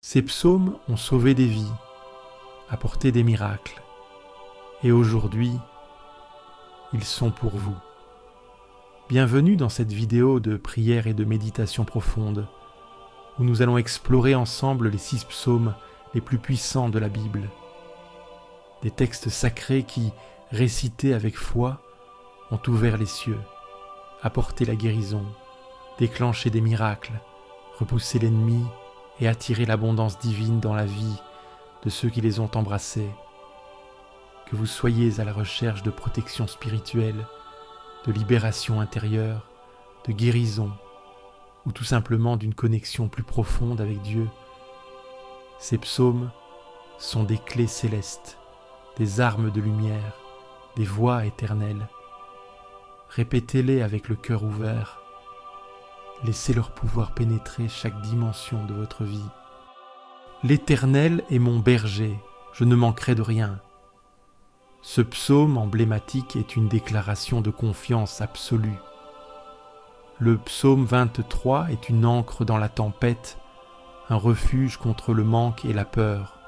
Ces psaumes ont sauvé des vies, apporté des miracles, et aujourd'hui, ils sont pour vous. Bienvenue dans cette vidéo de prière et de méditation profonde, où nous allons explorer ensemble les 6 psaumes les plus puissants de la Bible. Des textes sacrés qui, récités avec foi, ont ouvert les cieux, apporté la guérison, déclenché des miracles, repoussé l'ennemi et attiré l'abondance divine dans la vie de ceux qui les ont embrassés. Que vous soyez à la recherche de protection spirituelle, de libération intérieure, de guérison, ou tout simplement d'une connexion plus profonde avec Dieu. Ces psaumes sont des clés célestes, des armes de lumière, des voix éternelles. Répétez-les avec le cœur ouvert. Laissez leur pouvoir pénétrer chaque dimension de votre vie. L'Éternel est mon berger, je ne manquerai de rien. Ce psaume emblématique est une déclaration de confiance absolue. Le psaume 23 est une ancre dans la tempête, un refuge contre le manque et la peur.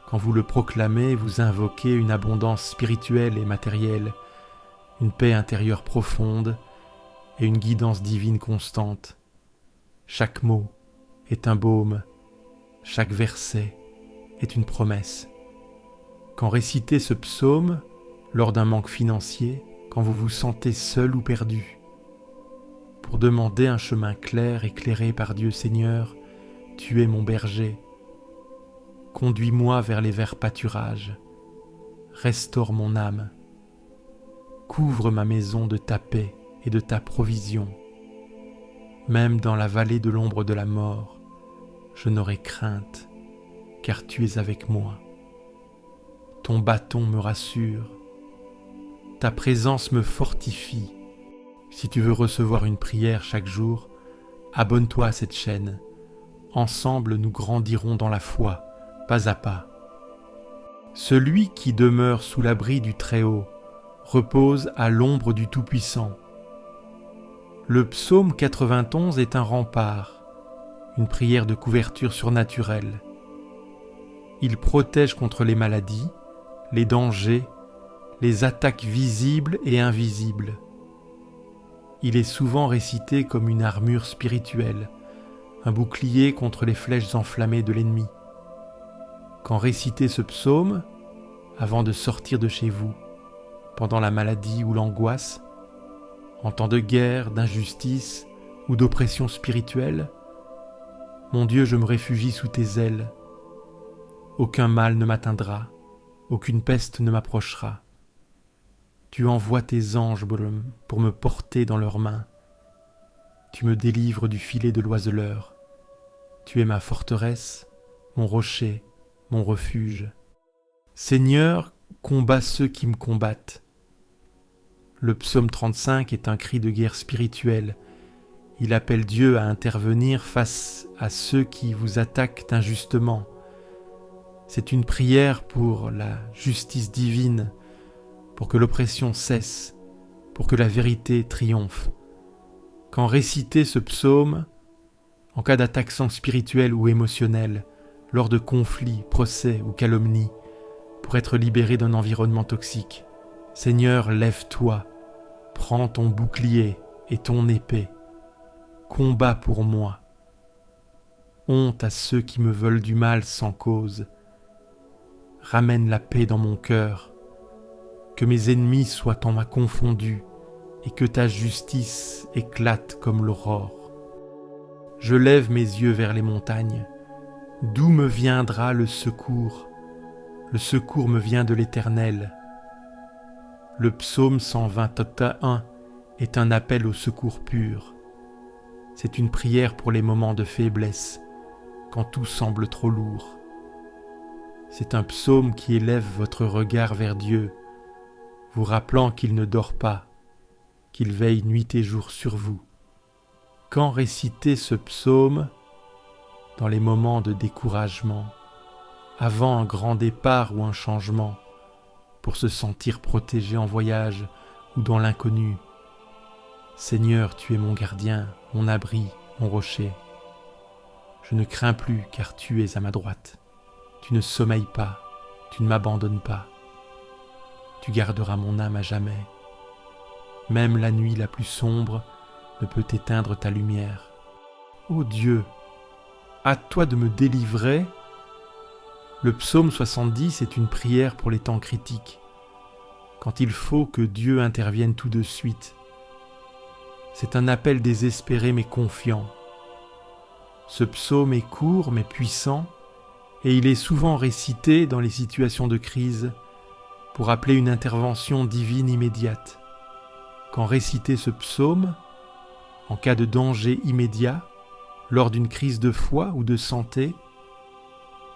Quand vous le proclamez, vous invoquez une abondance spirituelle et matérielle, une paix intérieure profonde et une guidance divine constante. Chaque mot est un baume, chaque verset est une promesse. Quand récitez ce psaume, lors d'un manque financier, quand vous vous sentez seul ou perdu, pour demander un chemin clair éclairé par Dieu Seigneur, tu es mon berger. Conduis-moi vers les verts pâturages, restaure mon âme, couvre ma maison de ta paix et de ta provision. Même dans la vallée de l'ombre de la mort, je n'aurai crainte, car tu es avec moi. Ton bâton me rassure, ta présence me fortifie. Si tu veux recevoir une prière chaque jour, abonne-toi à cette chaîne. Ensemble, nous grandirons dans la foi, pas à pas. Celui qui demeure sous l'abri du Très-Haut repose à l'ombre du Tout-Puissant. Le psaume 91 est un rempart, une prière de couverture surnaturelle. Il protège contre les maladies, les dangers, les attaques visibles et invisibles. Il est souvent récité comme une armure spirituelle, un bouclier contre les flèches enflammées de l'ennemi. Quand récitez ce psaume, avant de sortir de chez vous, pendant la maladie ou l'angoisse, en temps de guerre, d'injustice ou d'oppression spirituelle, mon Dieu, je me réfugie sous tes ailes. Aucun mal ne m'atteindra, aucune peste ne m'approchera. Tu envoies tes anges pour me porter dans leurs mains. Tu me délivres du filet de l'oiseleur. Tu es ma forteresse, mon rocher, mon refuge. Seigneur, combats ceux qui me combattent. Le psaume 35 est un cri de guerre spirituelle. Il appelle Dieu à intervenir face à ceux qui vous attaquent injustement. C'est une prière pour la justice divine, pour que l'oppression cesse, pour que la vérité triomphe. Quand récitez ce psaume, en cas d'attaque spirituelle ou émotionnelle, lors de conflits, procès ou calomnies, pour être libéré d'un environnement toxique, Seigneur, lève-toi, prends ton bouclier et ton épée, combat pour moi. Honte à ceux qui me veulent du mal sans cause. Ramène la paix dans mon cœur, que mes ennemis soient en moi confondus et que ta justice éclate comme l'aurore. Je lève mes yeux vers les montagnes. D'où me viendra le secours? Le secours me vient de l'Éternel. Le psaume 121 est un appel au secours pur. C'est une prière pour les moments de faiblesse, quand tout semble trop lourd. C'est un psaume qui élève votre regard vers Dieu, vous rappelant qu'il ne dort pas, qu'il veille nuit et jour sur vous. Quand récitez ce psaume, dans les moments de découragement, avant un grand départ ou un changement, pour se sentir protégé en voyage ou dans l'inconnu. Seigneur, tu es mon gardien, mon abri, mon rocher. Je ne crains plus car tu es à ma droite. Tu ne sommeilles pas, tu ne m'abandonnes pas. Tu garderas mon âme à jamais. Même la nuit la plus sombre ne peut éteindre ta lumière. Ô Dieu, à toi de me délivrer. Le psaume 70 est une prière pour les temps critiques, quand il faut que Dieu intervienne tout de suite. C'est un appel désespéré mais confiant. Ce psaume est court mais puissant, et il est souvent récité dans les situations de crise pour appeler une intervention divine immédiate. Quand réciter ce psaume, en cas de danger immédiat, lors d'une crise de foi ou de santé,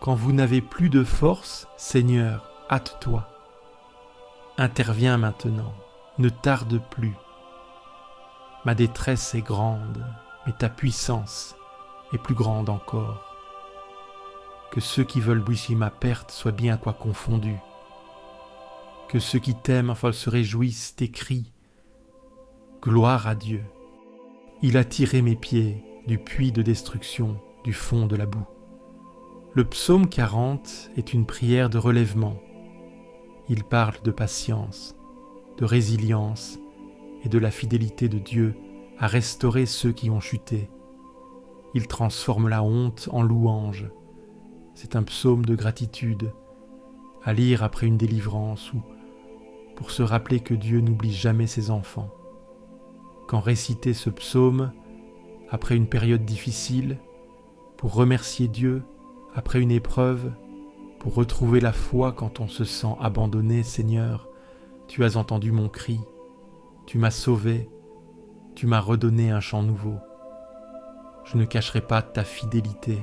quand vous n'avez plus de force, Seigneur, hâte-toi. Interviens maintenant, ne tarde plus. Ma détresse est grande, mais ta puissance est plus grande encore. Que ceux qui veulent briser ma perte soient bien à toi confondus. Que ceux qui t'aiment se réjouissent tes cris. Gloire à Dieu. Il a tiré mes pieds du puits de destruction, du fond de la boue. Le psaume 40 est une prière de relèvement. Il parle de patience, de résilience et de la fidélité de Dieu à restaurer ceux qui ont chuté. Il transforme la honte en louange. C'est un psaume de gratitude, à lire après une délivrance ou pour se rappeler que Dieu n'oublie jamais ses enfants. Quand réciter ce psaume après une période difficile, pour remercier Dieu après une épreuve, pour retrouver la foi quand on se sent abandonné, Seigneur, tu as entendu mon cri, tu m'as sauvé, tu m'as redonné un chant nouveau. Je ne cacherai pas ta fidélité.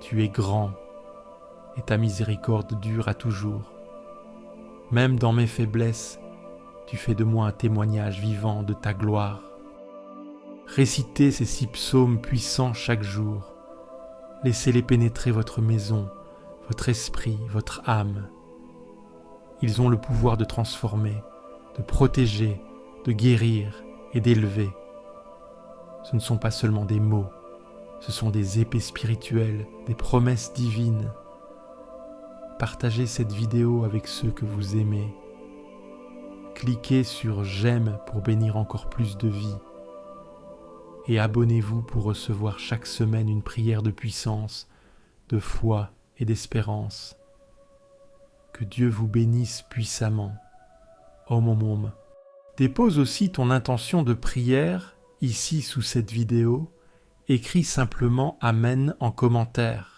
Tu es grand et ta miséricorde dure à toujours. Même dans mes faiblesses, tu fais de moi un témoignage vivant de ta gloire. Récitez ces 6 psaumes puissants chaque jour. Laissez-les pénétrer votre maison, votre esprit, votre âme. Ils ont le pouvoir de transformer, de protéger, de guérir et d'élever. Ce ne sont pas seulement des mots, ce sont des épées spirituelles, des promesses divines. Partagez cette vidéo avec ceux que vous aimez. Cliquez sur « J'aime » pour bénir encore plus de vies. Et abonnez-vous pour recevoir chaque semaine une prière de puissance, de foi et d'espérance. Que Dieu vous bénisse puissamment. Om Om Om. Dépose aussi ton intention de prière ici sous cette vidéo. Écris simplement Amen en commentaire.